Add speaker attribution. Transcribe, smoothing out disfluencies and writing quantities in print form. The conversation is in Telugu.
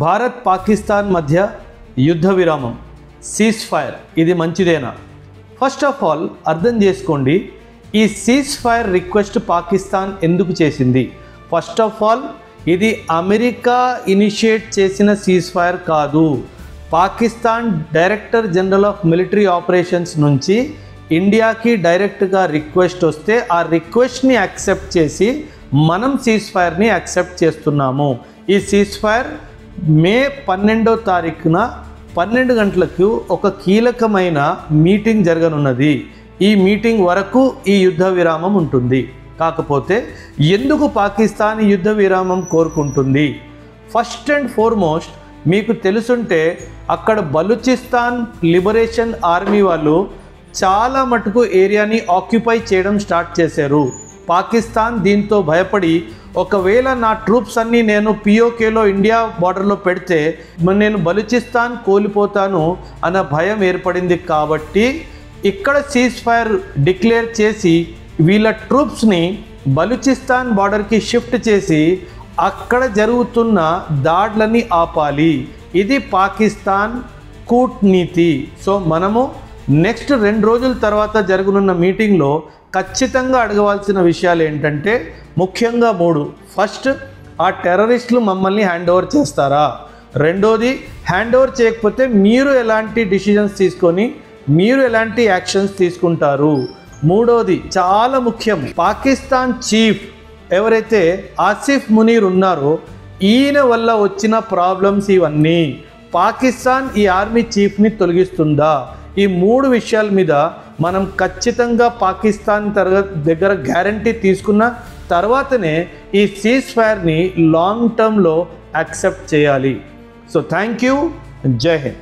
Speaker 1: భారత్ పాకిస్తాన్ మధ్య యుద్ధ విరామం సీజ్ ఫైర్ ఇది మంచిదేనా? ఫస్ట్ ఆఫ్ ఆల్ అర్థం చేసుకోండి, ఈ సీజ్ ఫైర్ రిక్వెస్ట్ పాకిస్తాన్ ఎందుకు చేసింది? ఫస్ట్ ఆఫ్ ఆల్ ఇది అమెరికా ఇనిషియేట్ చేసిన సీజ్ ఫైర్ కాదు. Pakistan director general of military operations నుంచి ఇండియాకి డైరెక్ట్గా రిక్వెస్ట్ వస్తే ఆ రిక్వెస్ట్ని యాక్సెప్ట్ చేసి మనం సీజ్ ఫైర్ని యాక్సెప్ట్ చేస్తున్నాము. ఈ సీజ్ ఫైర్ మే 12వ తారీఖున 12 గంటలకు ఒక కీలకమైన మీటింగ్ జరగనున్నది. ఈ మీటింగ్ వరకు ఈ యుద్ధ విరామం ఉంటుంది. కాకపోతే ఎందుకు పాకిస్తాన్ యుద్ధ విరామం కోరుకుంటుంది? ఫస్ట్ అండ్ ఫార్మోస్ట్ మీకు తెలుసుంటే అక్కడ బలూచిస్తాన్ లిబరేషన్ ఆర్మీ వాళ్ళు చాలా మటుకు ఏరియాని ఆక్యుపై చేయడం స్టార్ట్ చేశారు. పాకిస్తాన్ దీంతో భయపడి ఒకవేళ నా ట్రూప్స్ అన్నీ నేను పిఓకేలో ఇండియా బార్డర్లో పెడితే నేను బలూచిస్తాన్ కోల్పోతాను అన్న భయం ఏర్పడింది. కాబట్టి ఇక్కడ సీజ్ ఫైర్ డిక్లేర్ చేసి వీళ్ళ ట్రూప్స్ని బలూచిస్తాన్ బార్డర్కి షిఫ్ట్ చేసి అక్కడ జరుగుతున్న దాడులని ఆపాలి. ఇది పాకిస్తాన్ కూట్నీతి. సో మనము నెక్స్ట్ 2 రోజుల తర్వాత జరగనున్న మీటింగ్లో ఖచ్చితంగా అడగవలసిన విషయాలు ఏంటంటే ముఖ్యంగా 3. ఫస్ట్, ఆ టెర్రరిస్టులు మమ్మల్ని హ్యాండ్ ఓవర్ చేస్తారా? రెండోది, హ్యాండ్ ఓవర్ చేయకపోతే మీరు ఎలాంటి డిసిజన్స్ తీసుకొని మీరు ఎలాంటి యాక్షన్స్ తీసుకుంటారు? మూడోది చాలా ముఖ్యం, పాకిస్తాన్ చీఫ్ ఎవరైతే ఆసిఫ్ మునీర్ ఉన్నారో ఈయన వల్ల వచ్చిన ప్రాబ్లమ్స్ ఇవన్నీ పాకిస్తాన్ ఈ ఆర్మీ చీఫ్ని తొలగిస్తుందా? ఈ 3 విషయాల మీద మనం ఖచ్చితంగా పాకిస్తాన్ దగ్గర గ్యారంటీ తీసుకున్న తర్వాతనే ఈ సీజ్ ఫైర్ని లాంగ్ టర్మ్లో యాక్సెప్ట్ చేయాలి. So thank you. జై హింద్.